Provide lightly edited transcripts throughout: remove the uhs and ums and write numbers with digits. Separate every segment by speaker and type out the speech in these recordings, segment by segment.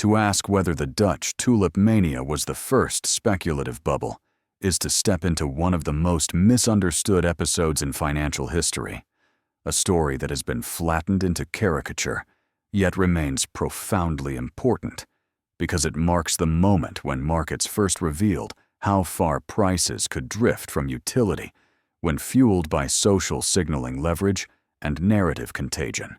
Speaker 1: To ask whether the Dutch tulip mania was the first speculative bubble is to step into one of the most misunderstood episodes in financial history, a story that has been flattened into caricature, yet remains profoundly important because it marks the moment when markets first revealed how far prices could drift from utility when fueled by social signaling leverage and narrative contagion.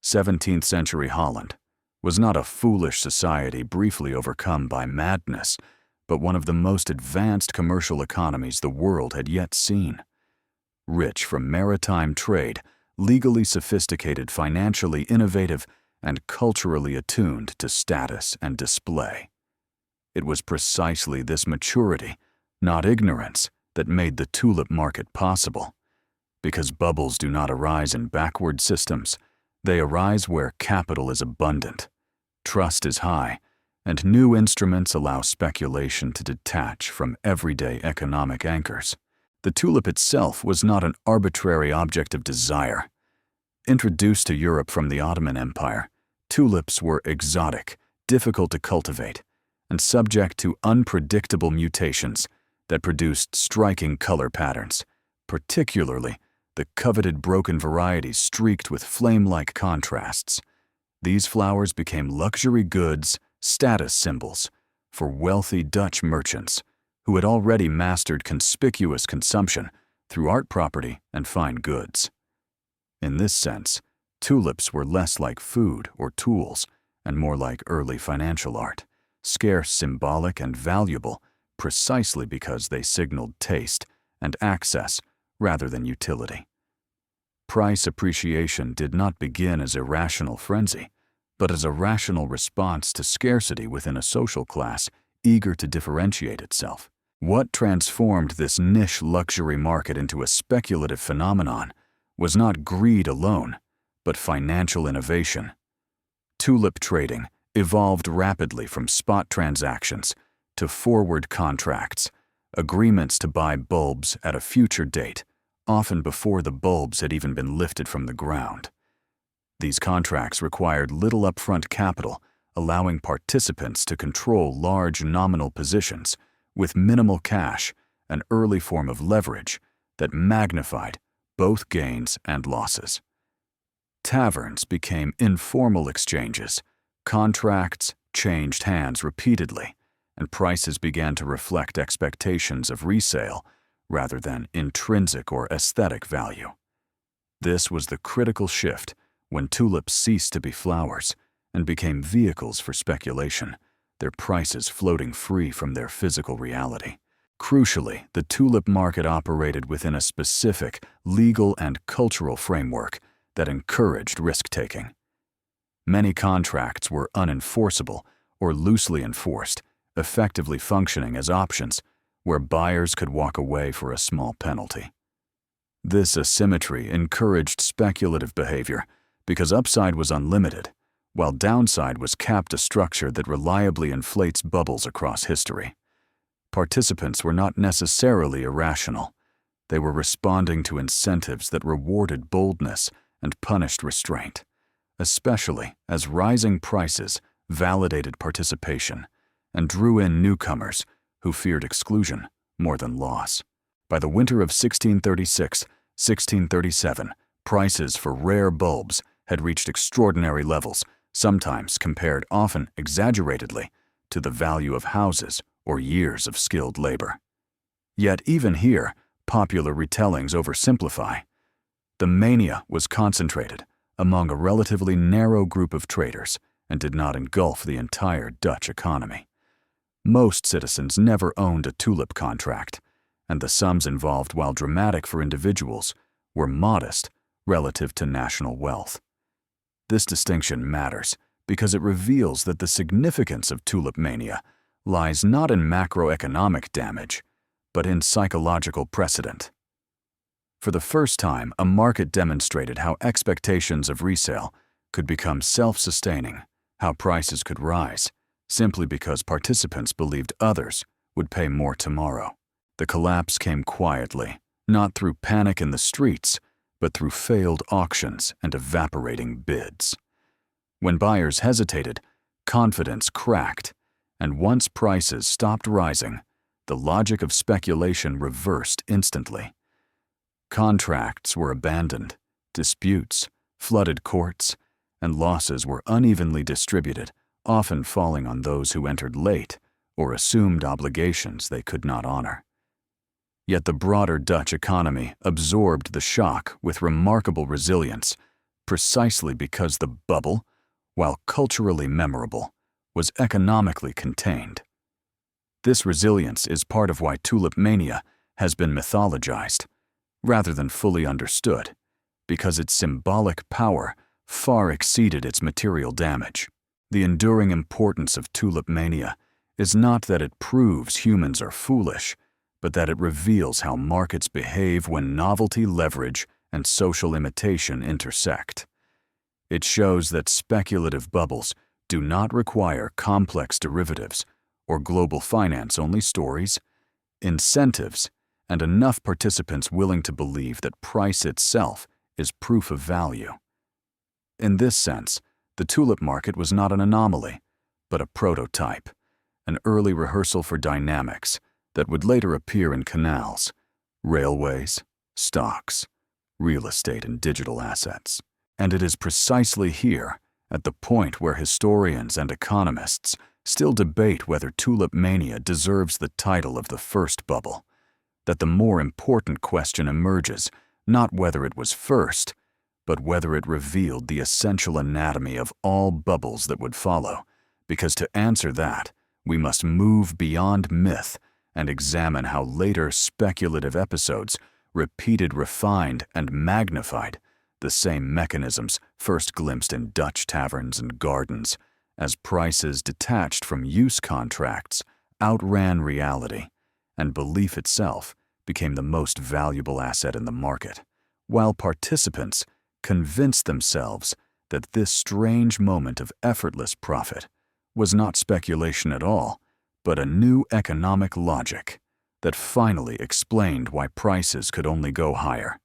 Speaker 1: 17th century Holland was not a foolish society briefly overcome by madness, but one of the most advanced commercial economies the world had yet seen. Rich from maritime trade, legally sophisticated, financially innovative, and culturally attuned to status and display. It was precisely this maturity, not ignorance, that made the tulip market possible. Because bubbles do not arise in backward systems, they arise where capital is abundant, trust is high, and new instruments allow speculation to detach from everyday economic anchors. The tulip itself was not an arbitrary object of desire. Introduced to Europe from the Ottoman Empire, tulips were exotic, difficult to cultivate, and subject to unpredictable mutations that produced striking color patterns, particularly the coveted broken varieties streaked with flame-like contrasts. These flowers became luxury goods, status symbols, for wealthy Dutch merchants who had already mastered conspicuous consumption through art property and fine goods. In this sense, tulips were less like food or tools and more like early financial art, scarce, symbolic, and valuable precisely because they signaled taste and access rather than utility. Price appreciation did not begin as irrational frenzy, but as a rational response to scarcity within a social class eager to differentiate itself. What transformed this niche luxury market into a speculative phenomenon was not greed alone, but financial innovation. Tulip trading evolved rapidly from spot transactions to forward contracts, agreements to buy bulbs at a future date, often before the bulbs had even been lifted from the ground. These contracts required little upfront capital, allowing participants to control large nominal positions with minimal cash, an early form of leverage that magnified both gains and losses. Taverns became informal exchanges, contracts changed hands repeatedly, and prices began to reflect expectations of resale rather than intrinsic or aesthetic value. This was the critical shift when tulips ceased to be flowers and became vehicles for speculation, their prices floating free from their physical reality. Crucially, the tulip market operated within a specific legal and cultural framework that encouraged risk-taking. Many contracts were unenforceable or loosely enforced, effectively functioning as options where buyers could walk away for a small penalty. This asymmetry encouraged speculative behavior because upside was unlimited, while downside was capped, a structure that reliably inflates bubbles across history. Participants were not necessarily irrational. They were responding to incentives that rewarded boldness and punished restraint, especially as rising prices validated participation and drew in newcomers who feared exclusion more than loss. By the winter of 1636-1637, prices for rare bulbs had reached extraordinary levels, sometimes compared, often exaggeratedly, to the value of houses or years of skilled labor. Yet even here, popular retellings oversimplify. The mania was concentrated among a relatively narrow group of traders and did not engulf the entire Dutch economy. Most citizens never owned a tulip contract, and the sums involved, while dramatic for individuals, were modest relative to national wealth. This distinction matters because it reveals that the significance of tulip mania lies not in macroeconomic damage, but in psychological precedent. For the first time, a market demonstrated how expectations of resale could become self-sustaining, how prices could rise, simply because participants believed others would pay more tomorrow. The collapse came quietly, not through panic in the streets, but through failed auctions and evaporating bids. When buyers hesitated, Confidence cracked, and once prices stopped rising, the logic of speculation reversed instantly. Contracts were abandoned, disputes flooded courts, and losses were unevenly distributed, often falling on those who entered late or assumed obligations they could not honor. Yet the broader Dutch economy absorbed the shock with remarkable resilience, precisely because the bubble, while culturally memorable, was economically contained. This resilience is part of why Tulip Mania has been mythologized, rather than fully understood, because its symbolic power far exceeded its material damage. The enduring importance of Tulip Mania is not that it proves humans are foolish, but that it reveals how markets behave when novelty, leverage, and social imitation intersect. It shows that speculative bubbles do not require complex derivatives or global finance-only stories, incentives, and enough participants willing to believe that price itself is proof of value. In this sense, the tulip market was not an anomaly, but a prototype, an early rehearsal for dynamics that would later appear in canals, railways, stocks, real estate, and digital assets. And it is precisely here, at the point where historians and economists still debate whether Tulip Mania deserves the title of the first bubble, that the more important question emerges, not whether it was first, but whether it revealed the essential anatomy of all bubbles that would follow, because to answer that, we must move beyond myth and examine how later speculative episodes repeated, refined, and magnified the same mechanisms first glimpsed in Dutch taverns and gardens, as prices detached from use contracts outran reality, and belief itself became the most valuable asset in the market, while participants convinced themselves that this strange moment of effortless profit was not speculation at all, but a new economic logic that finally explained why prices could only go higher.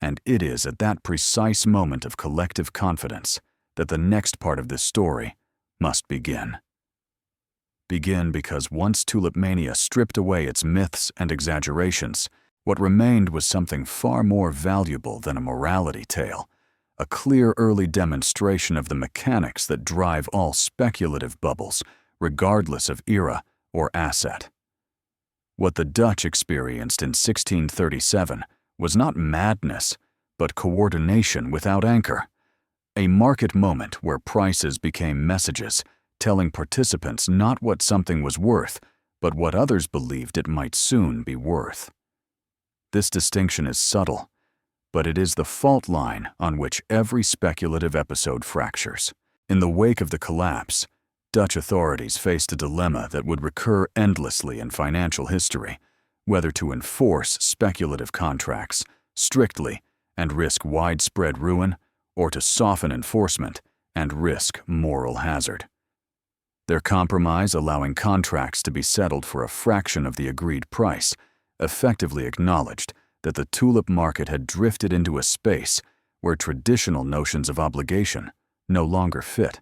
Speaker 1: And it is at that precise moment of collective confidence that the next part of this story must begin. Begin because once Tulip Mania stripped away its myths and exaggerations, what remained was something far more valuable than a morality tale, a clear early demonstration of the mechanics that drive all speculative bubbles, regardless of era or asset. What the Dutch experienced in 1637 was not madness, but coordination without anchor, a market moment where prices became messages, telling participants not what something was worth, but what others believed it might soon be worth. This distinction is subtle, but it is the fault line on which every speculative episode fractures. In the wake of the collapse, Dutch authorities faced a dilemma that would recur endlessly in financial history, whether to enforce speculative contracts strictly and risk widespread ruin, or to soften enforcement and risk moral hazard. Their compromise, allowing contracts to be settled for a fraction of the agreed price, effectively acknowledged that the tulip market had drifted into a space where traditional notions of obligation no longer fit.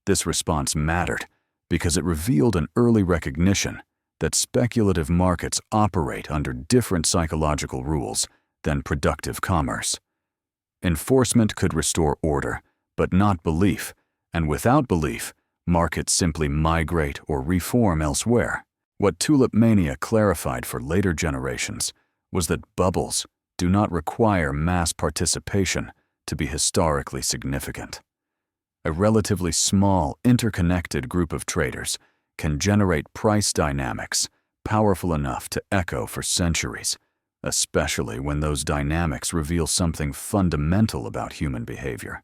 Speaker 1: This response mattered because it revealed an early recognition that speculative markets operate under different psychological rules than productive commerce. Enforcement could restore order, but not belief, and without belief, markets simply migrate or reform elsewhere. What Tulip Mania clarified for later generations was that bubbles do not require mass participation to be historically significant. A relatively small, interconnected group of traders can generate price dynamics powerful enough to echo for centuries, especially when those dynamics reveal something fundamental about human behavior.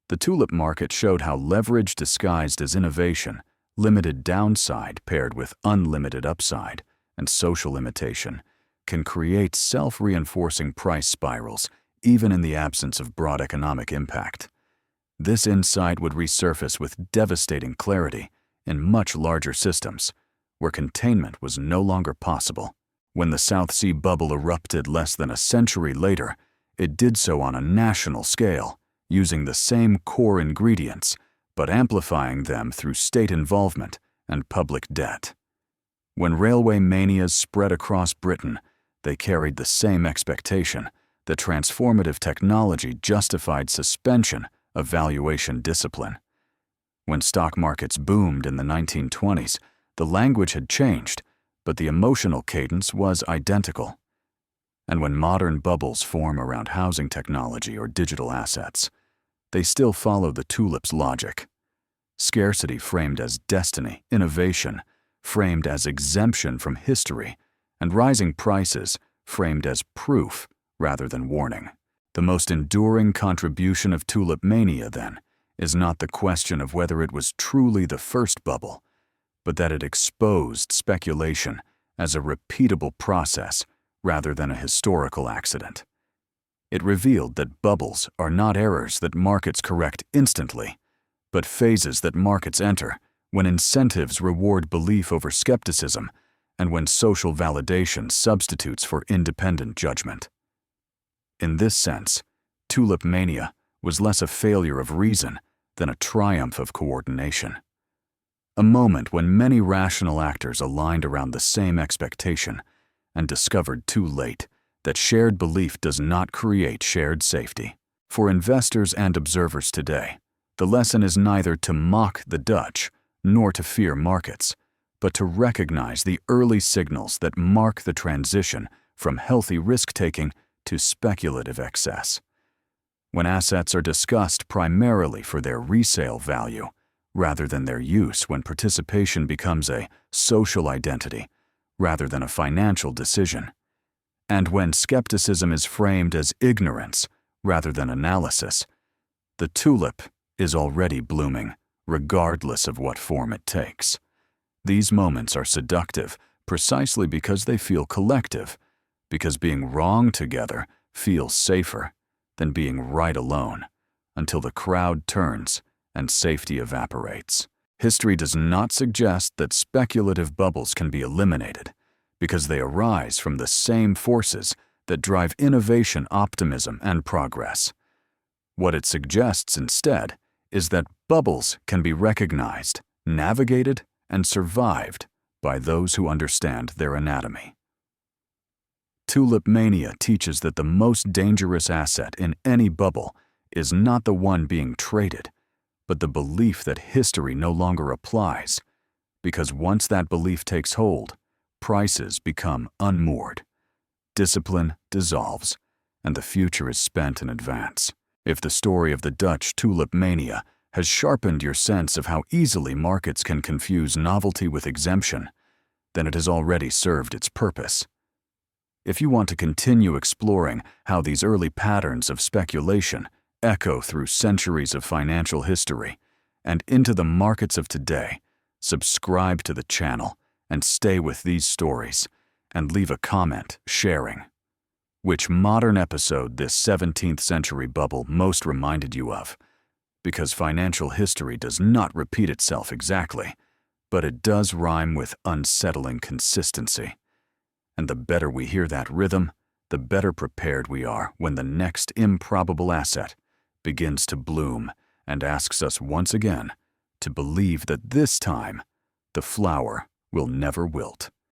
Speaker 1: The tulip market showed how leverage disguised as innovation, limited downside paired with unlimited upside, and social imitation can create self-reinforcing price spirals even in the absence of broad economic impact. This insight would resurface with devastating clarity in much larger systems, where containment was no longer possible. When the South Sea bubble erupted less than a century later, it did so on a national scale, using the same core ingredients, but amplifying them through state involvement and public debt. When railway manias spread across Britain, they carried the same expectation that transformative technology justified suspension of valuation discipline. When stock markets boomed in the 1920s, the language had changed, but the emotional cadence was identical. And when modern bubbles form around housing technology or digital assets, they still follow the tulip's logic. Scarcity framed as destiny, innovation framed as exemption from history, and rising prices framed as proof rather than warning. The most enduring contribution of Tulip Mania, then, is not the question of whether it was truly the first bubble, but that it exposed speculation as a repeatable process rather than a historical accident. It revealed that bubbles are not errors that markets correct instantly, but phases that markets enter when incentives reward belief over skepticism and when social validation substitutes for independent judgment. In this sense, Tulip Mania was less a failure of reason than a triumph of coordination. A moment when many rational actors aligned around the same expectation and discovered too late that shared belief does not create shared safety. For investors and observers today, the lesson is neither to mock the Dutch nor to fear markets, but to recognize the early signals that mark the transition from healthy risk-taking to speculative excess. When assets are discussed primarily for their resale value, rather than their use, when participation becomes a social identity rather than a financial decision, and when skepticism is framed as ignorance rather than analysis, the tulip is already blooming, regardless of what form it takes. These moments are seductive precisely because they feel collective, because being wrong together feels safer than being right alone, until the crowd turns and safety evaporates. History does not suggest that speculative bubbles can be eliminated, because they arise from the same forces that drive innovation, optimism, and progress. What it suggests instead is that bubbles can be recognized, navigated, and survived by those who understand their anatomy. Tulip Mania teaches that the most dangerous asset in any bubble is not the one being traded, but the belief that history no longer applies, because once that belief takes hold, prices become unmoored, discipline dissolves, and the future is spent in advance. If the story of the Dutch Tulip Mania has sharpened your sense of how easily markets can confuse novelty with exemption, then it has already served its purpose. If you want to continue exploring how these early patterns of speculation echo through centuries of financial history and into the markets of today, subscribe to the channel and stay with these stories, and leave a comment sharing which modern episode this 17th century bubble most reminded you of, because financial history does not repeat itself exactly, but it does rhyme with unsettling consistency. And the better we hear that rhythm, the better prepared we are when the next improbable asset begins to bloom and asks us once again to believe that this time the flower will never wilt.